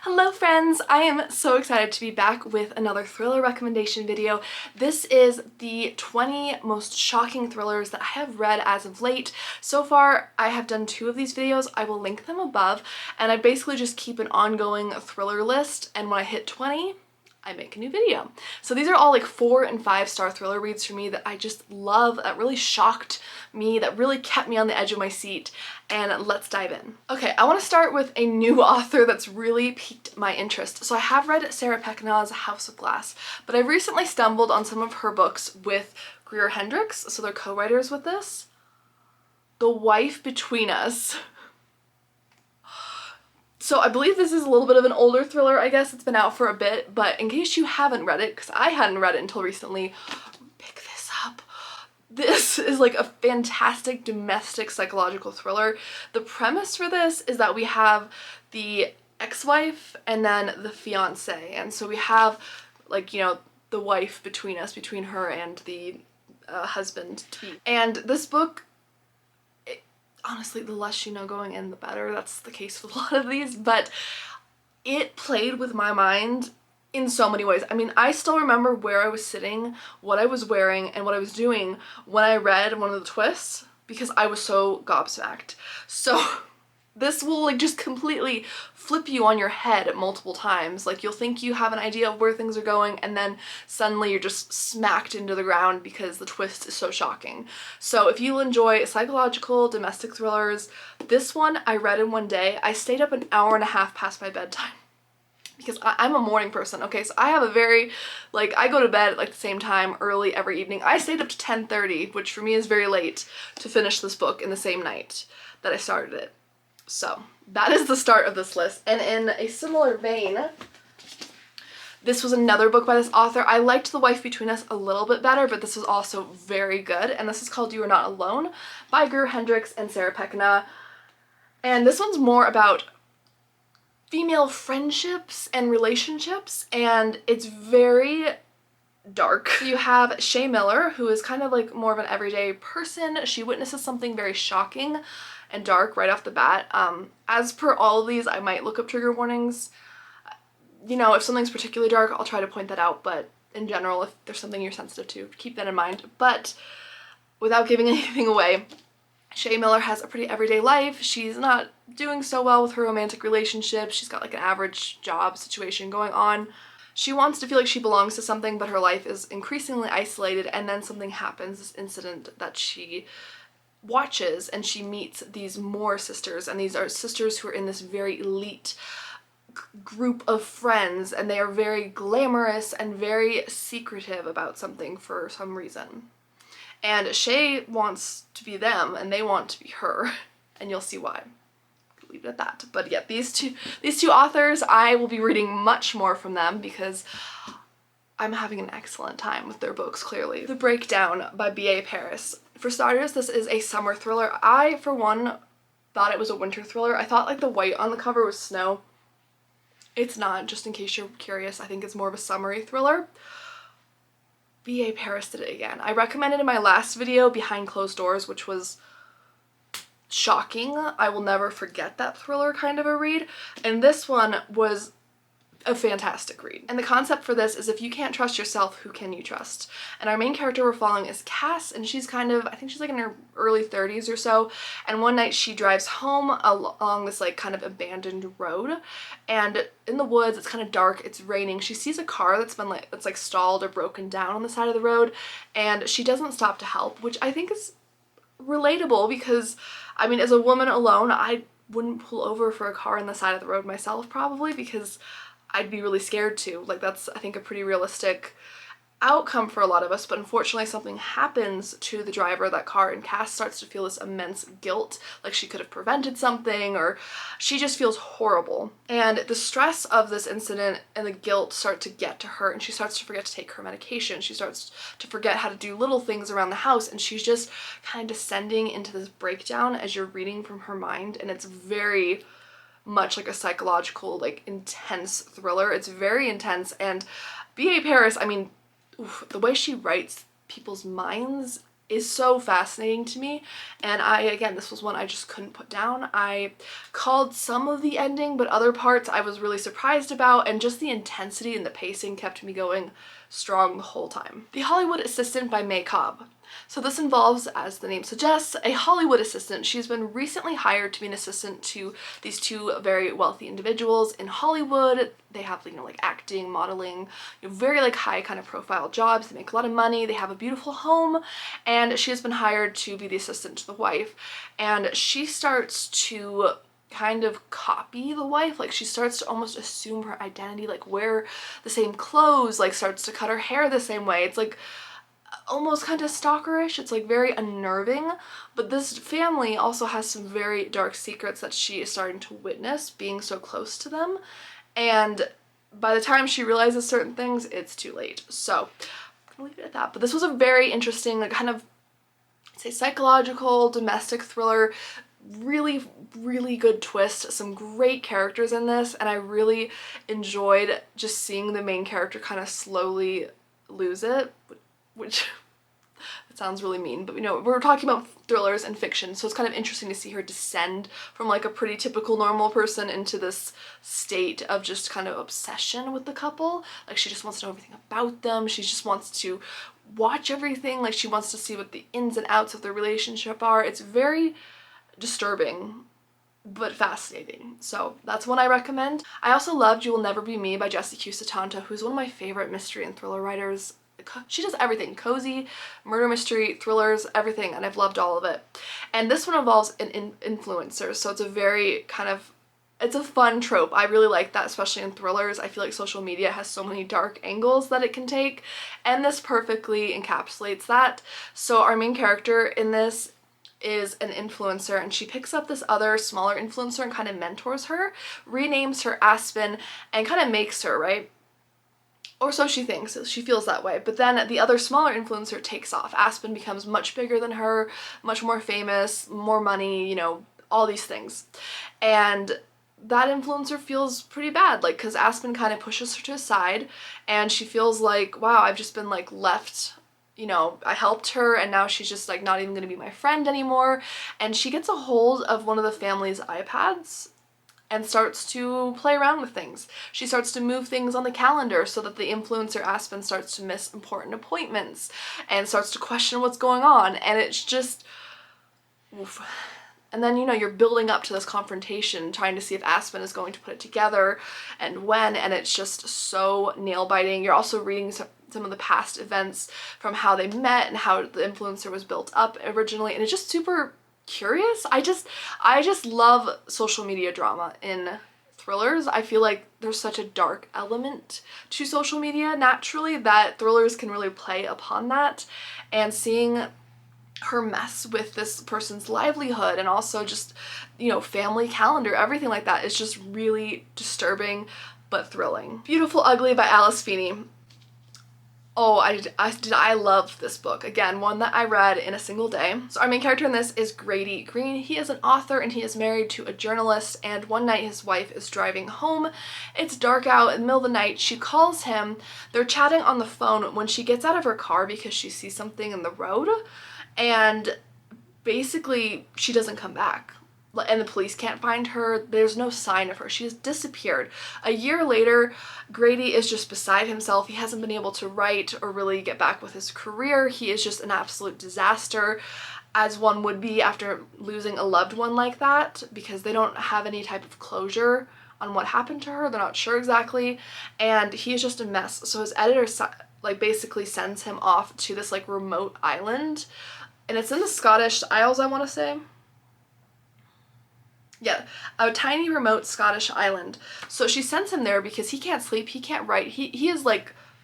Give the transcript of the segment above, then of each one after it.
Hello friends! I am so excited to be back with another thriller recommendation video. This is the 20 most shocking thrillers that I have read as of late. So far, I have done 2 of these videos. I will link them above, and I basically just keep an ongoing thriller list, and when I hit 20, I make a new video. So these are all like 4 and 5 star thriller reads for me that I just love, that really shocked me, that really kept me on the edge of my seat, and let's dive in. Okay, I want to start with a new author that's really piqued my interest. So I have read Sarah Pekkanan's House of Glass, but I've recently stumbled on some of her books with Greer Hendricks, so they're co-writers with this. The Wife Between Us. So I believe this is a little bit of an older thriller, I guess. It's been out for a bit, but in case you haven't read it, because I hadn't read it until recently, pick this up. This is like a fantastic domestic psychological thriller. The premise for this is that we have the ex-wife and then the fiance, and so we have, like, you know, the wife between us, between her and the husband-to-be. And this book, honestly, the less you know going in, the better. That's the case with a lot of these, but it played with my mind in so many ways. I mean, I still remember where I was sitting, what I was wearing, and what I was doing when I read one of the twists because I was so gobsmacked. So this will like just completely flip you on your head multiple times. Like, you'll think you have an idea of where things are going, and then suddenly you're just smacked into the ground because the twist is so shocking. So if you enjoy psychological domestic thrillers, this one I read in one day. I stayed up an hour and a half past my bedtime because I'm a morning person, okay? So I have a very, like, I go to bed at like the same time early every evening. I stayed up to 10:30, which for me is very late, to finish this book in the same night that I started it. So that is the start of this list. And in a similar vein, this was another book by this author. I liked The Wife Between Us a little bit better, but this was also very good. And this is called You Are Not Alone by Greer Hendricks and Sarah Pekkanen. And this one's more about female friendships and relationships, and it's very dark. So you have Shay Miller, who is kind of like more of an everyday person. She witnesses something very shocking and dark right off the bat. As per all of these, I might look up trigger warnings. You know, if something's particularly dark, I'll try to point that out, but in general, if there's something you're sensitive to, keep that in mind. But without giving anything away, Shay Miller has a pretty everyday life. She's not doing so well with her romantic relationship. She's got like an average job situation going on. She wants to feel like she belongs to something, but her life is increasingly isolated, and then something happens, this incident that she watches, and she meets these Moore sisters, and these are sisters who are in this very elite group of friends, and they are very glamorous and very secretive about something for some reason. And Shay wants to be them, and they want to be her, and you'll see why. Leave it at that. But yeah, these two authors, I will be reading much more from them because I'm having an excellent time with their books, clearly. The Breakdown by B.A. Paris. For starters, this is a summer thriller. I, for one, thought it was a winter thriller. I thought like the white on the cover was snow. It's not, just in case you're curious. I think it's more of a summery thriller. B.A. Paris did it again. I recommended in my last video, Behind Closed Doors, which was shocking. I will never forget that thriller kind of a read. And this one was a fantastic read. And the concept for this is, if you can't trust yourself, who can you trust? And our main character we're following is Cass, and she's kind of, I think she's like in her early 30s or so, and one night she drives home along this like kind of abandoned road, and in the woods, it's kind of dark, it's raining. She sees a car that's like stalled or broken down on the side of the road, and she doesn't stop to help, which I think is relatable because, I mean, as a woman alone, I wouldn't pull over for a car on the side of the road myself, probably, because I'd be really scared to. Like, that's, I think, a pretty realistic outcome for a lot of us, but unfortunately something happens to the driver of that car, and Cass starts to feel this immense guilt, like she could have prevented something, or she just feels horrible. And the stress of this incident and the guilt start to get to her, and she starts to forget to take her medication. She starts to forget how to do little things around the house, and she's just kind of descending into this breakdown as you're reading from her mind, and it's very much like a psychological, like, intense thriller. It's very intense, and B.A. Paris, I mean, oof, the way she writes people's minds is so fascinating to me, and again, this was one I just couldn't put down. I called some of the ending, but other parts I was really surprised about, and just the intensity and the pacing kept me going strong the whole time. The Hollywood Assistant by Cobb. So this involves, as the name suggests, a Hollywood assistant. She's been recently hired to be an assistant to these two very wealthy individuals in Hollywood. They have, like acting, modeling, very like high kind of profile jobs. They make a lot of money. They have a beautiful home, and she has been hired to be the assistant to the wife. And she starts to kind of copy the wife. Like, she starts to almost assume her identity, like wear the same clothes, like starts to cut her hair the same way. It's like almost kind of stalkerish. It's like very unnerving, but this family also has some very dark secrets that she is starting to witness being so close to them, and by the time she realizes certain things, it's too late. So I'm gonna leave it at that. But this was a very interesting, like, kind of, I'd say, psychological domestic thriller. Really, really good twist, some great characters in this, and I really enjoyed just seeing the main character kind of slowly lose it, which it sounds really mean, but we're talking about thrillers and fiction, so it's kind of interesting to see her descend from like a pretty typical normal person into this state of just kind of obsession with the couple. Like, she just wants to know everything about them. She just wants to watch everything. Like, she wants to see what the ins and outs of their relationship are. It's very disturbing but fascinating, so that's one I recommend. I also loved You Will Never Be Me by Jessie Q. Sutanto, who's one of my favorite mystery and thriller writers. She does everything: cozy, murder mystery, thrillers, everything, and I've loved all of it. And this one involves an influencer, so it's a very kind of, it's a fun trope. I really like that, especially in thrillers. I feel like social media has so many dark angles that it can take, and this perfectly encapsulates that. So our main character in this is an influencer, and she picks up this other smaller influencer and kind of mentors her, renames her Aspen, and kind of makes her, right? Or so she thinks, she feels that way. But then the other smaller influencer takes off. Aspen becomes much bigger than her, much more famous, more money, all these things. And that influencer feels pretty bad, like, because Aspen kind of pushes her to the side, and she feels like, wow, I've just been like left, I helped her and now she's just like not even gonna be my friend anymore. And she gets a hold of one of the family's iPads and starts to play around with things. She starts to move things on the calendar so that the influencer Aspen starts to miss important appointments and starts to question what's going on. And it's just, oof. And then, you're building up to this confrontation, trying to see if Aspen is going to put it together and when, and it's just so nail-biting. You're also reading some of the past events from how they met and how the influencer was built up originally, and it's just super curious. I just love social media drama in thrillers. I feel like there's such a dark element to social media naturally that thrillers can really play upon that, and seeing her mess with this person's livelihood and also just, family calendar, everything like that is just really disturbing but thrilling. Beautiful Ugly by Alice Feeney. Oh, I love this book. Again, one that I read in a single day. So our main character in this is Grady Green. He is an author and he is married to a journalist, and one night his wife is driving home. It's dark out in the middle of the night. She calls him. They're chatting on the phone when she gets out of her car because she sees something in the road, and basically she doesn't come back. And the police can't find her. There's no sign of her. She has disappeared. A year later, Grady is just beside himself. He hasn't been able to write or really get back with his career. He is just an absolute disaster, as one would be after losing a loved one like that, because they don't have any type of closure on what happened to her. They're not sure exactly, and he is just a mess. So his editor basically sends him off to this remote island, and it's in the Scottish Isles, I want to say. Yeah, a tiny remote Scottish island. So she sends him there because he can't sleep, he can't write, he is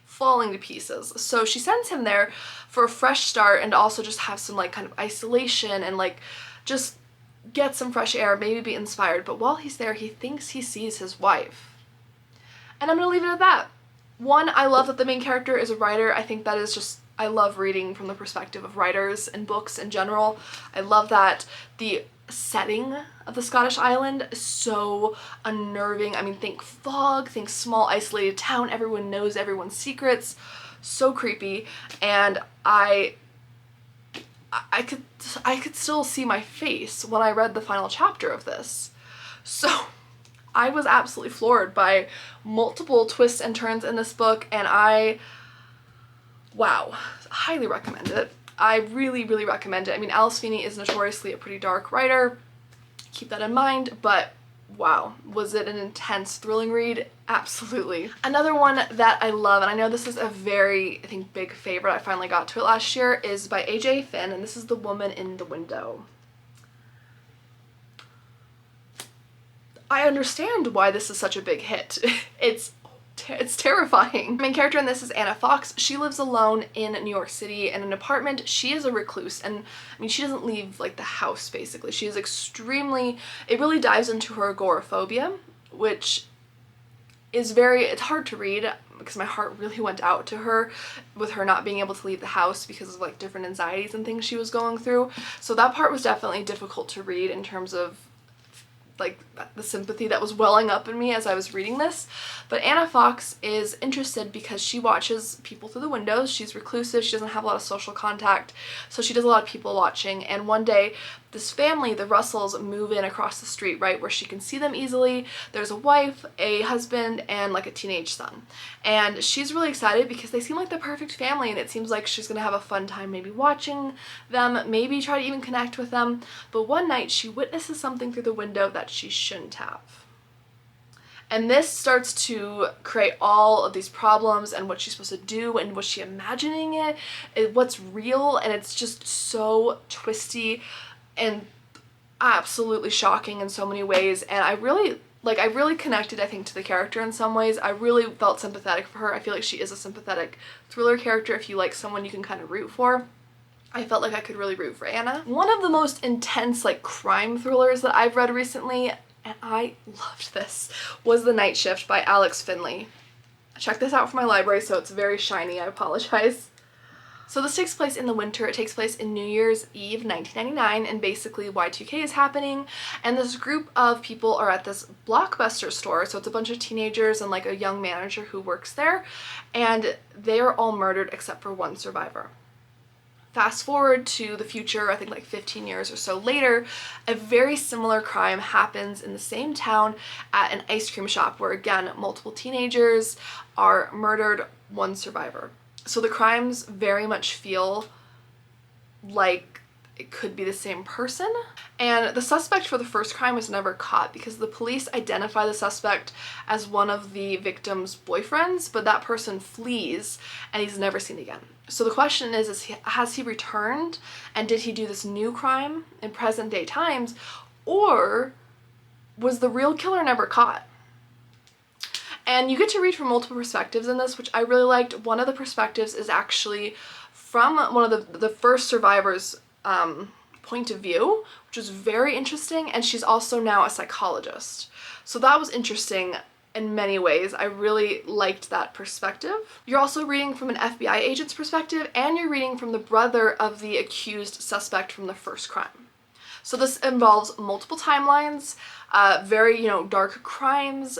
falling to pieces. So she sends him there for a fresh start and also just have some kind of isolation and just get some fresh air, maybe be inspired. But while he's there, he thinks he sees his wife. And I'm gonna leave it at that. One, I love that the main character is a writer. I think that is just, I love reading from the perspective of writers and books in general. I love that the setting of the Scottish island is so unnerving. I mean, think fog, think small isolated town, everyone knows everyone's secrets, so creepy. And I I could still see my face when I read the final chapter of this. So I was absolutely floored by multiple twists and turns in this book, and wow, highly recommend it. I really, really recommend it. I mean, Alice Feeney is notoriously a pretty dark writer, keep that in mind, but wow, was it an intense, thrilling read? Absolutely. Another one that I love, and I know this is a very, I think, big favorite, I finally got to it last year, is by A.J. Finn, and this is The Woman in the Window. I understand why this is such a big hit. It's terrifying. The main character in this is Anna Fox. She lives alone in New York City in an apartment. She is a recluse, and I mean, she doesn't leave like the house basically. She is extremely, it really dives into her agoraphobia, which is it's hard to read because my heart really went out to her with her not being able to leave the house because of like different anxieties and things she was going through. So that part was definitely difficult to read in terms of like the sympathy that was welling up in me as I was reading this. But Anna Fox is interested because she watches people through the windows. She's reclusive, she doesn't have a lot of social contact, so she does a lot of people watching. And one day this family, the Russells, move in across the street, right, where she can see them easily. There's a wife, a husband, and like a teenage son. And she's really excited because they seem like the perfect family, and it seems like she's gonna have a fun time maybe watching them, maybe try to even connect with them. But one night she witnesses something through the window that she shouldn't have. And this starts to create all of these problems and what she's supposed to do and was she imagining it, what's real, and it's just so twisty and absolutely shocking in so many ways. And I really connected, I think, to the character in some ways. I really felt sympathetic for her. I feel like she is a sympathetic thriller character. If you like someone you can kind of root for, I felt like I could really root for Anna. One of the most intense like crime thrillers that I've read recently, and I loved this, was The Night Shift by Alex Finlay. I checked this out from my library, so it's very shiny, I apologize. So this takes place in the winter. It takes place in New Year's Eve 1999, and basically Y2K is happening, and this group of people are at this Blockbuster store. So it's a bunch of teenagers and like a young manager who works there, and they are all murdered except for one survivor. Fast forward to the future, I think like 15 years or so later, a very similar crime happens in the same town at an ice cream shop where, again, multiple teenagers are murdered, one survivor. So the crimes very much feel like it could be the same person. And the suspect for the first crime was never caught because the police identify the suspect as one of the victim's boyfriends, but that person flees and he's never seen again. So the question is has he returned and did he do this new crime in present day times, or was the real killer never caught? And you get to read from multiple perspectives in this, which I really liked. One of the perspectives is actually from one of the first survivors' point of view, which was very interesting, and she's also now a psychologist. So that was interesting in many ways. I really liked that perspective. You're also reading from an FBI agent's perspective, and you're reading from the brother of the accused suspect from the first crime. So this involves multiple timelines, very, dark crimes,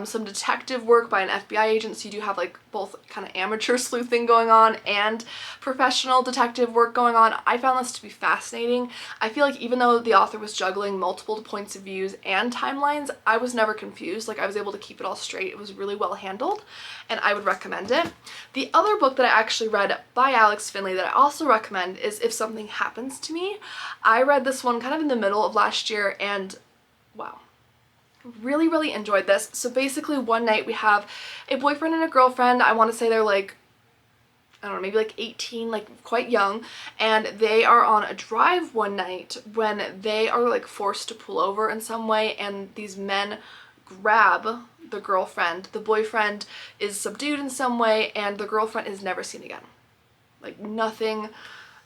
some detective work by an FBI agent, so you do have like both kind of amateur sleuthing going on and professional detective work going on. I found this to be fascinating. I feel like even though the author was juggling multiple points of views and timelines, I was never confused. Like, I was able to keep it all straight. It was really well handled, and I would recommend it. The other book that I actually read by Alex Finlay that I also recommend is If Something Happens to Me. I read this one kind of in the middle of last year, and wow. Really, really enjoyed this. So basically one night we have a boyfriend and a girlfriend. I want to say they're like, I don't know, maybe like 18, like quite young, and they are on a drive one night when they are like forced to pull over in some way, and these men grab the girlfriend. The boyfriend is subdued in some way, and the girlfriend is never seen again. Like nothing.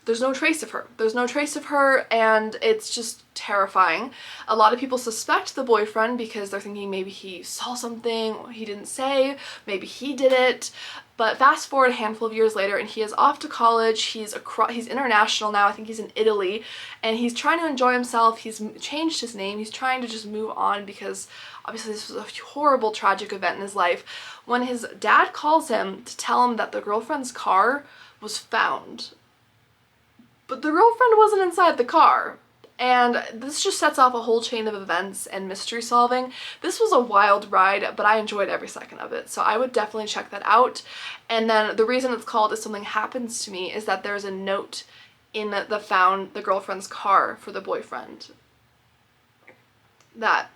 There's no trace of her. There's no trace of her, and it's just terrifying. A lot of people suspect the boyfriend because they're thinking maybe he saw something he didn't say, maybe he did it. But fast forward a handful of years later, and he is off to college. He's international now. I think he's in Italy, and he's trying to enjoy himself. He's changed his name. He's trying to just move on because obviously this was a horrible, tragic event in his life. When his dad calls him to tell him that the girlfriend's car was found but the girlfriend wasn't inside the car. And this just sets off a whole chain of events and mystery solving. This was a wild ride, but I enjoyed every second of it, so I would definitely check that out. And then the reason it's called If Something Happens to Me is that there's a note in the girlfriend's car for the boyfriend that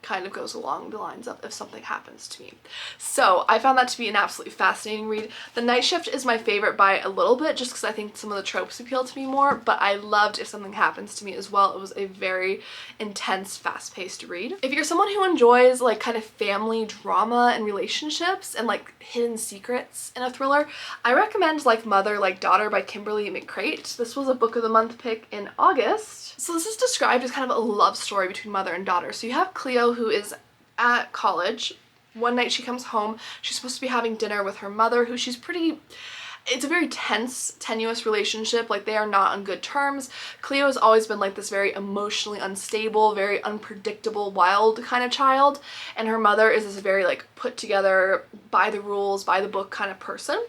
kind of goes along the lines of if something happens to me. So I found that to be an absolutely fascinating read. The Night Shift is my favorite by a little bit just because I think some of the tropes appeal to me more, but I loved If Something Happens to Me as well. It was a very intense, fast-paced read. If you're someone who enjoys like kind of family drama and relationships and like hidden secrets in a thriller, I recommend like Mother Like Daughter by Kimberly McCreight. This was a book of the month pick in August. So this is described as kind of a love story between mother and daughter. So you have Cleo, who is at college. One night she comes home, she's supposed to be having dinner with her mother, who it's a very tense, tenuous relationship. Like, they are not on good terms. Cleo has always been like this very emotionally unstable, very unpredictable, wild kind of child, and her mother is this very like put together, by the rules, by the book kind of person,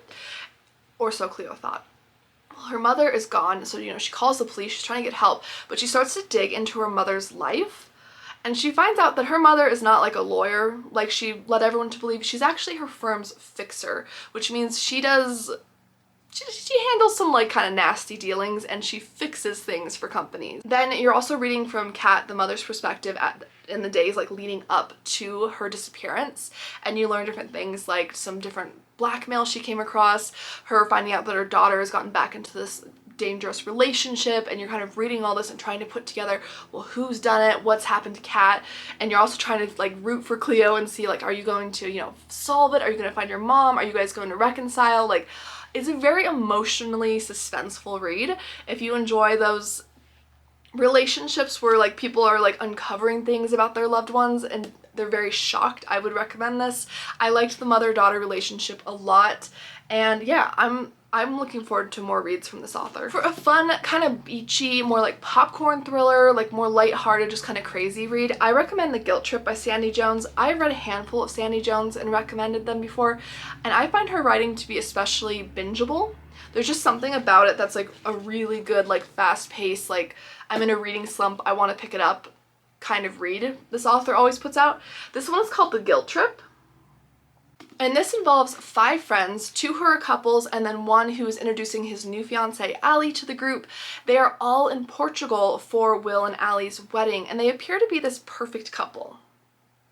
or so Cleo thought. Well, her mother is gone, so she calls the police, she's trying to get help, but she starts to dig into her mother's life. And she finds out that her mother is not like a lawyer, like she led everyone to believe. She's actually her firm's fixer, which means she handles some like kind of nasty dealings, and she fixes things for companies. Then you're also reading from Kat, the mother's perspective, in the days like leading up to her disappearance, and you learn different things like some different blackmail she came across, her finding out that her daughter has gotten back into this dangerous relationship, and you're kind of reading all this and trying to put together, well, who's done it, what's happened to Kat, and you're also trying to like root for Cleo and see like, are you going to solve it, are you going to find your mom, are you guys going to reconcile? Like, it's a very emotionally suspenseful read. If you enjoy those relationships where like people are like uncovering things about their loved ones and they're very shocked, I would recommend this. I liked the mother-daughter relationship a lot, and yeah, I'm looking forward to more reads from this author. For a fun, kind of beachy, more like popcorn thriller, like more lighthearted, just kind of crazy read, I recommend The Guilt Trip by Sandie Jones. I've read a handful of Sandie Jones and recommended them before, and I find her writing to be especially bingeable. There's just something about it that's like a really good, like fast-paced, like I'm in a reading slump, I want to pick it up kind of read this author always puts out. This one is called The Guilt Trip. And this involves 5 friends, 2 who are couples, and then one who is introducing his new fiancée, Allie, to the group. They are all in Portugal for Will and Allie's wedding, and they appear to be this perfect couple.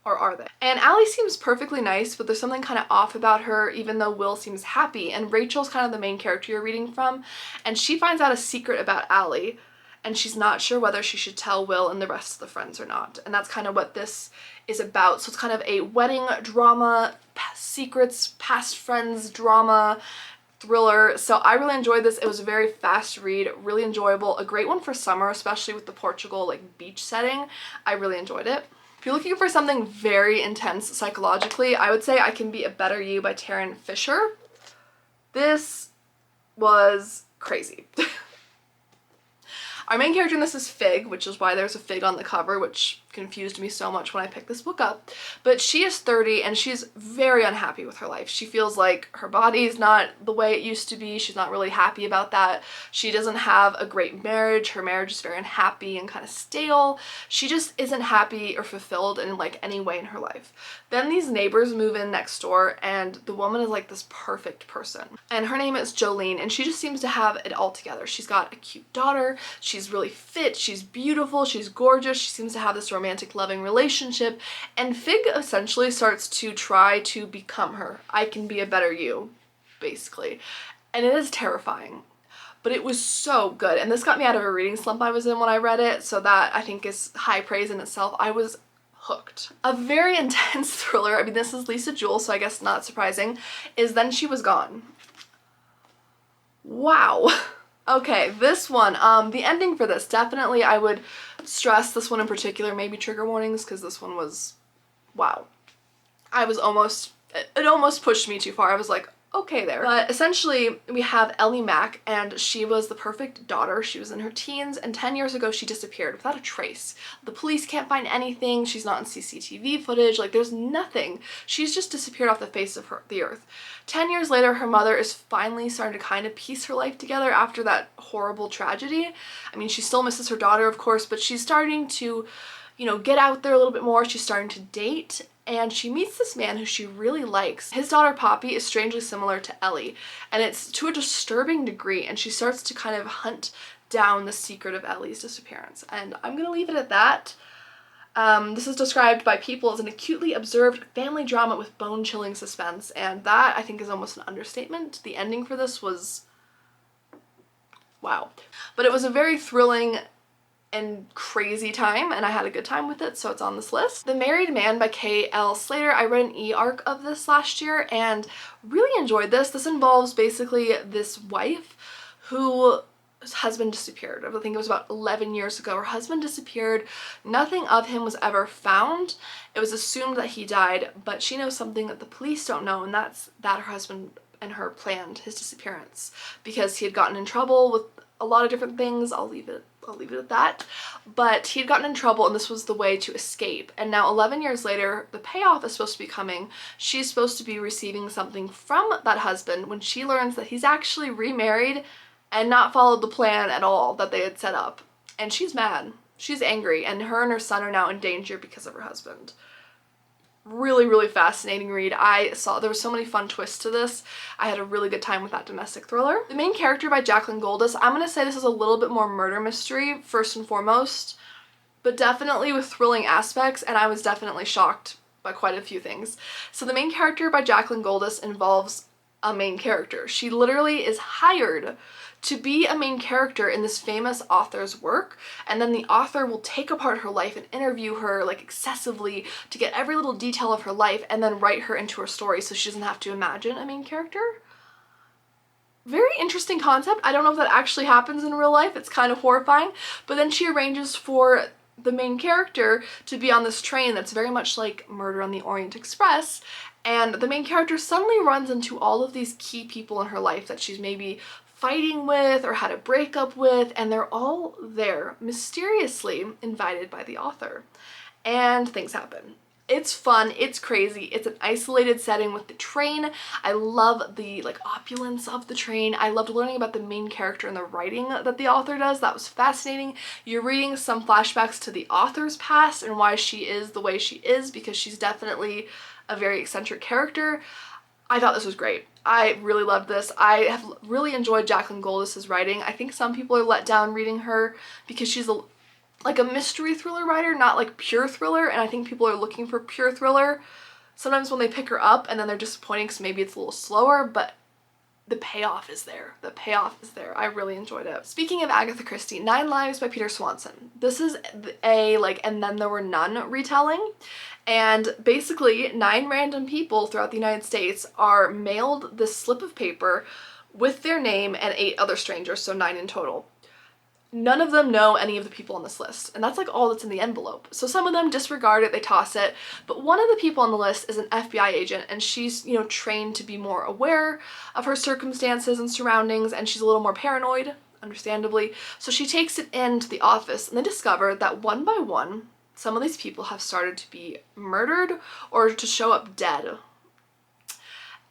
Or are they? And Allie seems perfectly nice, but there's something kind of off about her, even though Will seems happy. And Rachel's kind of the main character you're reading from, and she finds out a secret about Allie, and she's not sure whether she should tell Will and the rest of the friends or not. And that's kind of what this is about. So it's kind of a wedding drama, secrets, past friends drama thriller. So I really enjoyed this. It was a very fast read, really enjoyable, a great one for summer, especially with the Portugal like beach setting. I really enjoyed it. If you're looking for something very intense psychologically, I would say I Can Be a Better You by Taryn Fisher. This was crazy. Our main character in this is Fig, which is why there's a fig on the cover, which confused me so much when I picked this book up. But she is 30 and she's very unhappy with her life. She feels like her body is not the way it used to be. She's not really happy about that. She doesn't have a great marriage. Her marriage is very unhappy and kind of stale. She just isn't happy or fulfilled in like any way in her life. Then these neighbors move in next door, and the woman is like this perfect person. And her name is Jolene, and she just seems to have it all together. She's got a cute daughter. She's really fit. She's beautiful. She's gorgeous. She seems to have this romantic, loving relationship. And Fig essentially starts to try to become her. I can be a better you, basically. And it is terrifying. But it was so good. And this got me out of a reading slump I was in when I read it. So that, I think, is high praise in itself. I was hooked. A very intense thriller, I mean, this is Lisa Jewell, so I guess not surprising, is Then She Was Gone. Wow. Okay, this one, the ending for this, definitely I would stress this one in particular, maybe trigger warnings, because this one was, wow. It almost pushed me too far. I was like, okay there. But essentially we have Ellie Mack, and she was the perfect daughter. She was in her teens, and 10 years ago she disappeared without a trace. The police can't find anything. She's not in CCTV footage. Like, there's nothing. She's just disappeared off the face of the earth. 10 years later, her mother is finally starting to kind of piece her life together after that horrible tragedy. I mean, she still misses her daughter, of course, but she's starting to, you know, get out there a little bit more. She's starting to date, and she meets this man who she really likes. His daughter Poppy is strangely similar to Ellie, and it's to a disturbing degree, and she starts to kind of hunt down the secret of Ellie's disappearance. And I'm gonna leave it at that. This is described by people as an acutely observed family drama with bone-chilling suspense, and that, I think, is almost an understatement. The ending for this was wow. But it was a very thrilling and crazy time, and I had a good time with it, so it's on this list. The Married Man by K.L. Slater. I read an e-arc of this last year and really enjoyed this. This involves basically this wife whose husband disappeared. I think it was about 11 years ago. Her husband disappeared. Nothing of him was ever found. It was assumed that he died, but she knows something that the police don't know, and that's that her husband and her planned his disappearance because he had gotten in trouble with a lot of different things. I'll leave it at that. But he had gotten in trouble, and this was the way to escape. And now 11 years later, the payoff is supposed to be coming. She's supposed to be receiving something from that husband when she learns that he's actually remarried and not followed the plan at all that they had set up. And she's mad. She's angry, and her son are now in danger because of her husband. Really, really fascinating read. There were so many fun twists to this. I had a really good time with that domestic thriller. The Main Character by Jaclyn Goldis. I'm gonna say this is a little bit more murder mystery, first and foremost, but definitely with thrilling aspects, and I was definitely shocked by quite a few things. So The Main Character by Jaclyn Goldis involves a main character. She literally is hired to be a main character in this famous author's work, and then the author will take apart her life and interview her like excessively to get every little detail of her life and then write her into her story so she doesn't have to imagine a main character. Very interesting concept. I don't know if that actually happens in real life. It's kind of horrifying, but then she arranges for the main character to be on this train that's very much like Murder on the Orient Express, and the main character suddenly runs into all of these key people in her life that she's maybe fighting with or had a breakup with, and they're all there mysteriously invited by the author, and things happen. It's fun, it's crazy, it's an isolated setting with the train. I love the like opulence of the train. I loved learning about the main character and the writing that the author does. That was fascinating. You're reading some flashbacks to the author's past and why she is the way she is, because she's definitely a very eccentric character. I thought this was great. I really loved this. I have really enjoyed Jaclyn Goldis' writing. I think some people are let down reading her because she's like a mystery thriller writer, not like pure thriller, and I think people are looking for pure thriller sometimes when they pick her up, and then they're disappointing because maybe it's a little slower, but the payoff is there. The payoff is there. I really enjoyed it. Speaking of Agatha Christie, 9 Lives by Peter Swanson. This is a like And Then There Were None retelling. And basically 9 random people throughout the United States are mailed this slip of paper with their name and 8 other strangers, so 9 in total. None of them know any of the people on this list, and that's like all that's in the envelope. So some of them disregard it, they toss it, but one of the people on the list is an FBI agent, and she's, you know, trained to be more aware of her circumstances and surroundings, and she's a little more paranoid, understandably. So she takes it into the office, and they discover that one by one, some of these people have started to be murdered or to show up dead.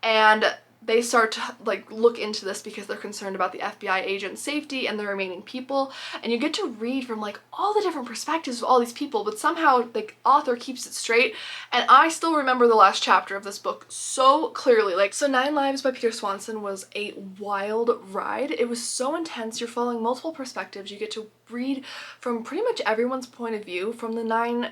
And they start to like look into this because they're concerned about the FBI agent's safety and the remaining people, and you get to read from like all the different perspectives of all these people, but somehow the author keeps it straight. And I still remember the last chapter of this book so clearly. Like, so 9 Lives by Peter Swanson was a wild ride. It was so intense. You're following multiple perspectives. You get to read from pretty much everyone's point of view from the 9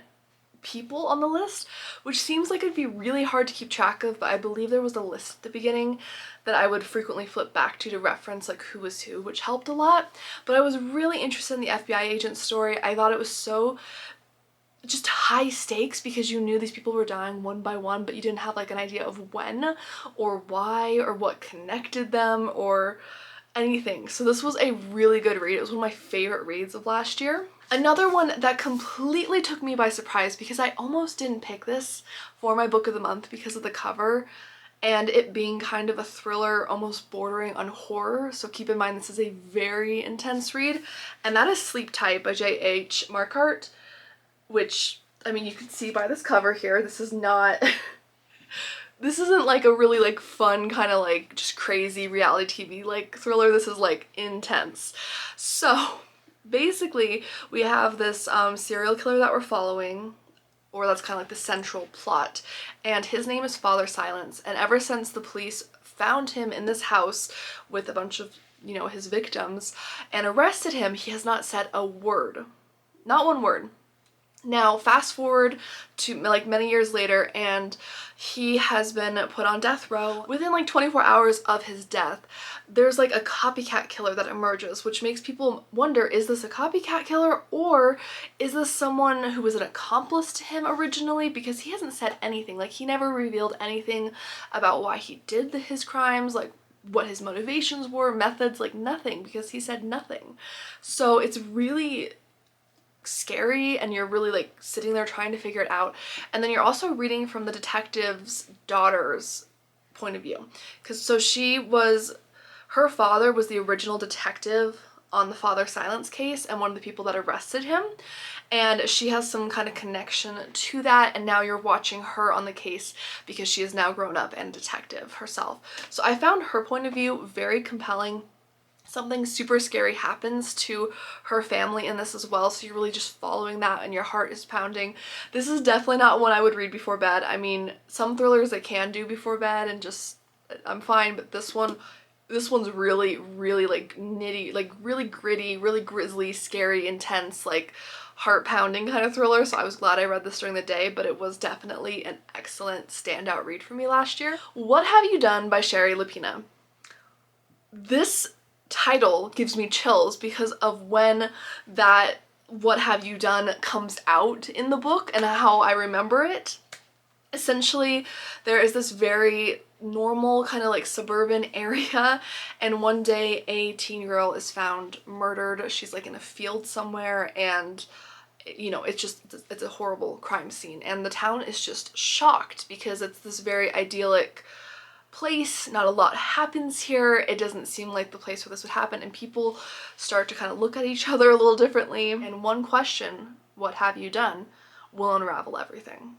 people on the list, which seems like it'd be really hard to keep track of, but I believe there was a list at the beginning that I would frequently flip back to reference like who was who, which helped a lot. But I was really interested in the FBI agent story. I thought it was so just high stakes because you knew these people were dying one by one, but you didn't have like an idea of when or why or what connected them or anything. So this was a really good read. It was one of my favorite reads of last year. Another one that completely took me by surprise because I almost didn't pick this for my book of the month because of the cover, and it being kind of a thriller, almost bordering on horror. So keep in mind this is a very intense read, and that is Sleep Tight by J.H. Markert, which, I mean, you can see by this cover here, this is not this isn't like a really like fun kind of like just crazy reality TV like thriller. This is like intense. So basically we have this serial killer that we're following, or that's kind of like the central plot, and his name is Father Silence, and ever since the police found him in this house with a bunch of, you know, his victims and arrested him, he has not said a word. Not one word. Now, fast forward to like many years later, and he has been put on death row. Within like 24 hours of his death, there's like a copycat killer that emerges, which makes people wonder, is this a copycat killer, or is this someone who was an accomplice to him originally? Because he hasn't said anything. Like, he never revealed anything about why he did his crimes, like what his motivations were, methods, like nothing, because he said nothing. So it's really scary, and you're really like sitting there trying to figure it out. And then you're also reading from the detective's daughter's point of view, because her father was the original detective on the Father Silence case and one of the people that arrested him, and she has some kind of connection to that, and now you're watching her on the case because she is now grown up and detective herself. So I found her point of view very compelling. Something super scary happens to her family in this as well, so you're really just following that and your heart is pounding. This is definitely not one I would read before bed. I mean, some thrillers I can do before bed and just, I'm fine, but this one's really, really like nitty, like really gritty, really grisly, scary, intense, like heart-pounding kind of thriller. So I was glad I read this during the day, but it was definitely an excellent standout read for me last year. What Have You Done by Shari Lapena. This title gives me chills because of when that What Have You Done comes out in the book and how I remember it. Essentially, there is this very normal kind of like suburban area, and one day a teen girl is found murdered. She's like in a field somewhere, and you know, it's a horrible crime scene, and the town is just shocked because it's this very idyllic place. Not a lot happens here. It doesn't seem like the place where this would happen, and people start to kind of look at each other a little differently, and one question, what have you done, will unravel everything.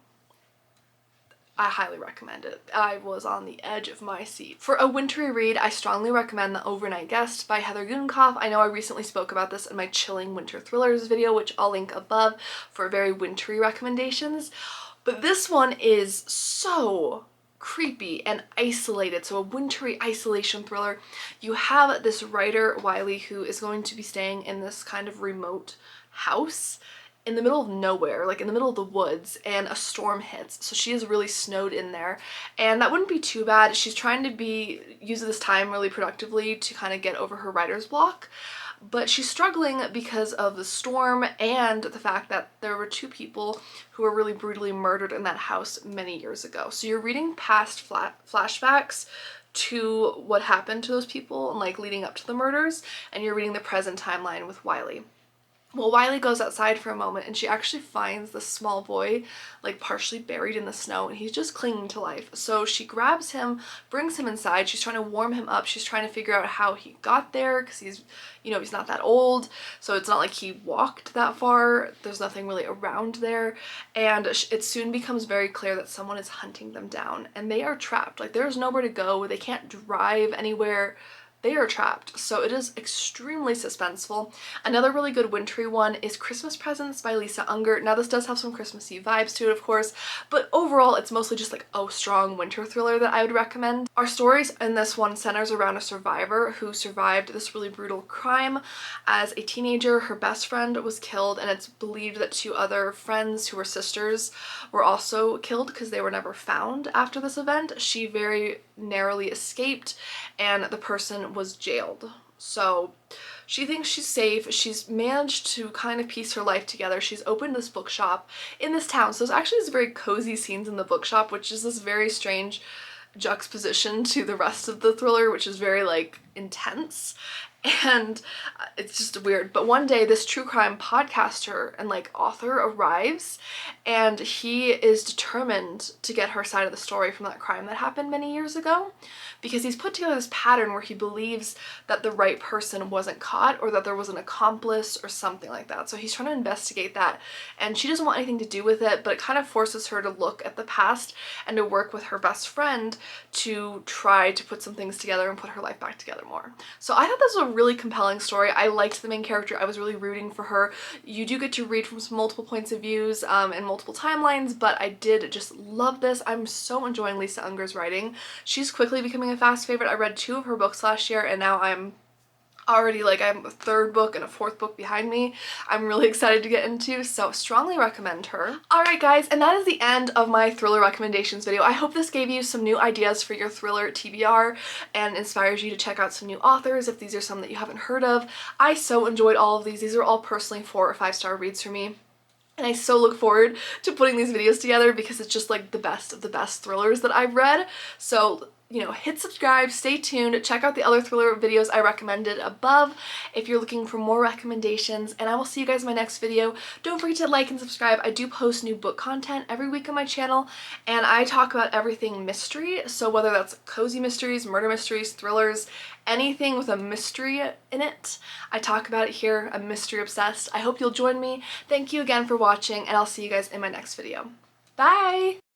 I highly recommend it. I was on the edge of my seat. For a wintry read, I strongly recommend The Overnight Guest by Heather Gudenkauf. I know I recently spoke about this in my chilling winter thrillers video, which I'll link above for very wintry recommendations, but this one is so creepy and isolated. So a wintry isolation thriller. You have this writer, Wiley, who is going to be staying in this kind of remote house in the middle of nowhere, like in the middle of the woods, and a storm hits. So she is really snowed in there, and that wouldn't be too bad. She's trying to use this time really productively to kind of get over her writer's block, but she's struggling because of the storm and the fact that there were two people who were really brutally murdered in that house many years ago. So you're reading past flashbacks to what happened to those people and like leading up to the murders, and you're reading the present timeline with Wiley. Well, Wiley goes outside for a moment, and she actually finds this small boy like partially buried in the snow, and he's just clinging to life. So she grabs him, brings him inside. She's trying to warm him up. She's trying to figure out how he got there, because he's, you know, he's not that old, so it's not like he walked that far. There's nothing really around there, and it soon becomes very clear that someone is hunting them down, and they are trapped. Like, there's nowhere to go. They can't drive anywhere. They are trapped. So it is extremely suspenseful. Another really good wintry one is Christmas Presents by Lisa Unger. Now, this does have some Christmassy vibes to it, of course, but overall it's mostly just like a strong winter thriller that I would recommend. Our stories in this one centers around a survivor who survived this really brutal crime. As a teenager, her best friend was killed, and it's believed that two other friends who were sisters were also killed because they were never found after this event. She very narrowly escaped, and the person was jailed. So she thinks she's safe. She's managed to kind of piece her life together. She's opened this bookshop in this town. So there's actually these very cozy scenes in the bookshop, which is this very strange juxtaposition to the rest of the thriller, which is very like intense. And it's just weird. But one day this true crime podcaster and like author arrives, and he is determined to get her side of the story from that crime that happened many years ago, because he's put together this pattern where he believes that the right person wasn't caught, or that there was an accomplice or something like that. So he's trying to investigate that, and she doesn't want anything to do with it, but it kind of forces her to look at the past and to work with her best friend to try to put some things together and put her life back together more. So I thought this was a really compelling story. I liked the main character. I was really rooting for her. You do get to read from some multiple points of views and multiple timelines, but I did just love this. I'm so enjoying Lisa Unger's writing. She's quickly becoming a fast favorite. I read 2 of her books last year, and now I'm already like, I'm a 3rd book and a 4th book behind me. I'm really excited to get into, so strongly recommend her. Alright guys, and that is the end of my thriller recommendations video. I hope this gave you some new ideas for your thriller TBR and inspires you to check out some new authors if these are some that you haven't heard of. I so enjoyed all of these. These are all personally 4 or 5-star reads for me. And I so look forward to putting these videos together because it's just like the best of the best thrillers that I've read. So, you know, hit subscribe, stay tuned, check out the other thriller videos I recommended above if you're looking for more recommendations, and I will see you guys in my next video. Don't forget to like and subscribe. I do post new book content every week on my channel, and I talk about everything mystery, so whether that's cozy mysteries, murder mysteries, thrillers, anything with a mystery in it, I talk about it here. I'm mystery obsessed. I hope you'll join me. Thank you again for watching, and I'll see you guys in my next video. Bye!